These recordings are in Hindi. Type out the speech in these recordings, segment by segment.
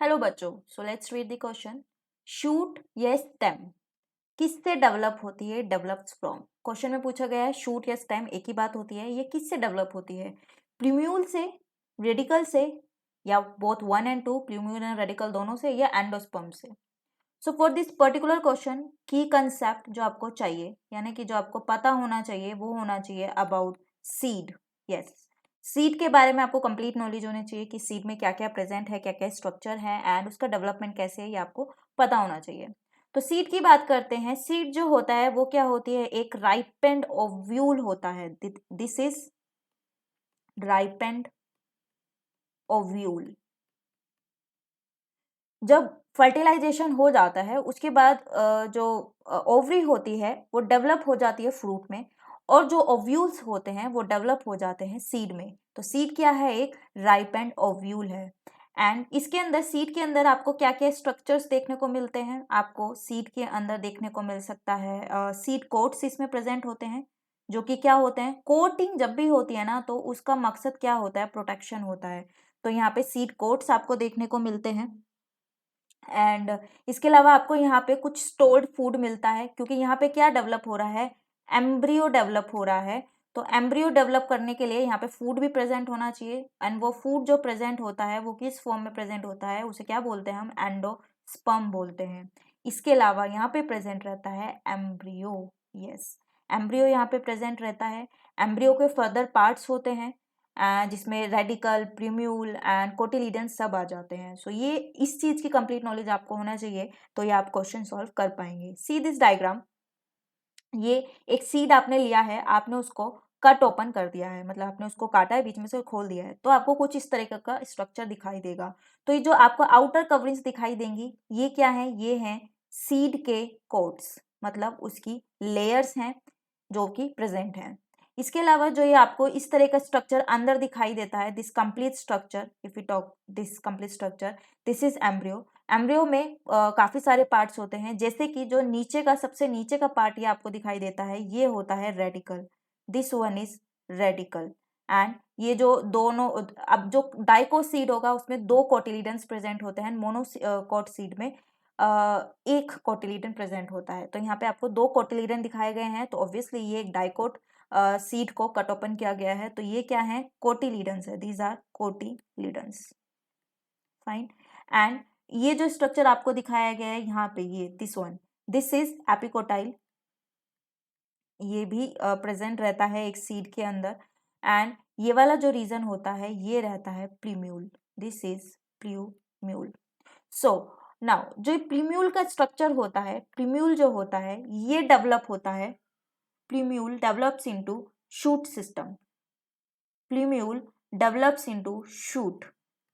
हेलो बच्चों, so let's read the question. Shoot या स्टेम किससे डेवलप होती है? Develops from. क्वेश्चन में पूछा गया है शूट या स्टेम एक ही बात होती है, ये किससे डेवलप होती है? प्लूम्यूल से, रेडिकल से, या both 1 and 2 plumule and radical दोनों से, या एंडोस्पर्म से? So for this particular question की कंसेप्ट जो आपको चाहिए, यानी कि जो आपको पता होना चाहिए, वो होना चाहिए अबाउट सीड। यस, सीड के बारे में आपको कंप्लीट नॉलेज होनी चाहिए कि सीड में क्या क्या प्रेजेंट है, क्या क्या स्ट्रक्चर है एंड उसका डेवलपमेंट कैसे है, ये आपको पता होना चाहिए। तो सीड की बात करते हैं। सीड जो होता है वो क्या होती है? एक राइपेंड ओव्यूल होता है। This is ripened ovule. जब फर्टिलाइजेशन हो जाता है उसके बाद जो ओवरी होती है वो डेवलप हो जाती है फ्रूट में, और जो ओव्यूल्स होते हैं वो डेवलप हो जाते हैं सीड में। तो सीड क्या है? एक राइपेंड ओव्यूल है। एंड इसके अंदर, सीड के अंदर आपको क्या क्या स्ट्रक्चर्स देखने को मिलते हैं? आपको सीड के अंदर देखने को मिल सकता है सीड कोट्स इसमें प्रेजेंट होते हैं, जो कि क्या होते हैं? कोटिंग जब भी होती है ना तो उसका मकसद क्या होता है? प्रोटेक्शन होता है। तो यहाँ पे सीड कोट्स आपको देखने को मिलते हैं। एंड इसके अलावा आपको यहाँ पे कुछ स्टोर्ड फूड मिलता है, क्योंकि यहाँ पे क्या डेवलप हो रहा है? एम्ब्रियो डेवलप हो रहा है। तो एम्ब्रियो डेवलप करने के लिए यहाँ पे फूड भी प्रेजेंट होना चाहिए, एंड वो फूड जो प्रेजेंट होता है वो किस फॉर्म में प्रेजेंट होता है? उसे क्या बोलते हैं? हम एंडोस्पर्म बोलते हैं। इसके अलावा यहाँ पे प्रेजेंट रहता है एम्ब्रियो। यस, एम्ब्रियो यहाँ पे प्रेजेंट रहता है। एम्ब्रियो के फर्दर पार्ट्स होते हैं जिसमें रेडिकल, प्रीम्यूल एंड कोटिलीडन सब आ जाते हैं। सो ये इस चीज की कंप्लीट नॉलेज आपको होना चाहिए, तो ये आप क्वेश्चन सॉल्व कर पाएंगे। See this diagram. ये एक सीड आपने लिया है, आपने उसको कट ओपन कर दिया है, मतलब आपने उसको काटा है, बीच में से खोल दिया है, तो आपको कुछ इस तरीके का स्ट्रक्चर दिखाई देगा। तो ये जो आपको आउटर कवरिंग्स दिखाई देंगी, ये क्या है? ये हैं सीड के कोट्स, मतलब उसकी लेयर्स हैं जो कि प्रेजेंट हैं। इसके अलावा जो ये आपको इस तरह का स्ट्रक्चर अंदर दिखाई देता है, this complete structure, if you talk this complete structure, this is embryo. Embryo में काफी सारे पार्ट्स होते हैं, जैसे कि जो नीचे का, सबसे नीचे का पार्ट ये आपको दिखाई देता है, ये होता है radical. This one is radical. And ये जो दोनों, अब जो डाइकोट सीड होगा उसमें दो कोटिलीडन्स प्रेजेंट होते हैं, मोनोकोट सीड में एक कोटिलीडन प्रेजेंट होता है। तो यहाँ पे आपको दो कोटिलीडन दिखाए गए हैं, तो ऑब्वियसली ये एक डाइकोट सीड को कट ओपन किया गया है, तो ये क्या है? कोटिलीडन्स है। These are cotyledons. Fine. And ये जो स्ट्रक्चर आपको दिखाया गया है यहाँ पे, ये this one, this is epicotyl. ये भी प्रेजेंट रहता है एक सीड के अंदर। एंड ये वाला जो रीजन होता है ये रहता है plumule. This is plumule. So now जो प्रीम्यूल का स्ट्रक्चर होता है, प्रीम्यूल जो होता है ये डेवलप होता है, plumule develops into shoot system. Plumule develops into shoot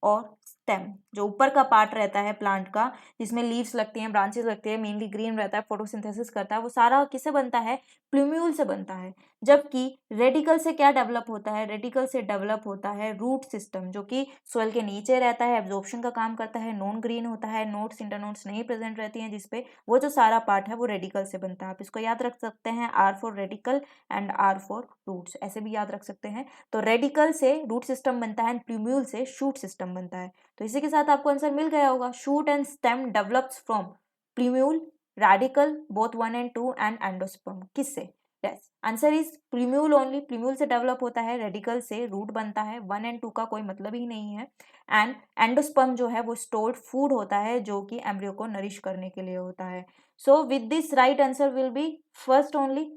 और स्टेम, जो ऊपर का पार्ट रहता है प्लांट का, जिसमें लीव्स लगती हैं, ब्रांचेस लगती है, मेनली ग्रीन रहता है, फोटोसिंथेसिस करता है, वो सारा किससे बनता है? प्लूम्यूल से बनता है। जबकि रेडिकल से क्या डेवलप होता है? रेडिकल से डेवलप होता है रूट सिस्टम, जो कि सोइल के नीचे रहता है, एब्जॉर्प्शन का काम करता है, नॉन ग्रीन होता है, नोट्स इंटरनोट्स नहीं प्रेजेंट रहती हैं, जिसपे वो जो सारा पार्ट है वो रेडिकल से बनता है। आप इसको याद रख सकते हैं, R for radical and R for roots, ऐसे भी याद रख सकते हैं। तो रेडिकल से रूट सिस्टम बनता है एंड प्लूम्यूल से शूट सिस्टम बनता है। तो इसी के साथ आपको आंसर मिल गया होगा। Shoot and stem develops from plumule, radicle both 1 and 2 and endosperm. किससे? Yes, answer is plumule only. Plumule से डेवलप होता है, रेडिकल से रूट बनता है, 1 and 2 का कोई मतलब ही नहीं है। एंड एंडोस्पर्म जो है वो स्टोर्ड फूड होता है, जो कि एम्ब्रियो को नरिश करने के लिए होता है। So with this right answer will be first only.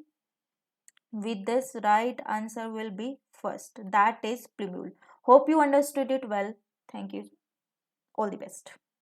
With this, right answer will be first. That is plumule. Hope you understood it well. Thank you. All the best.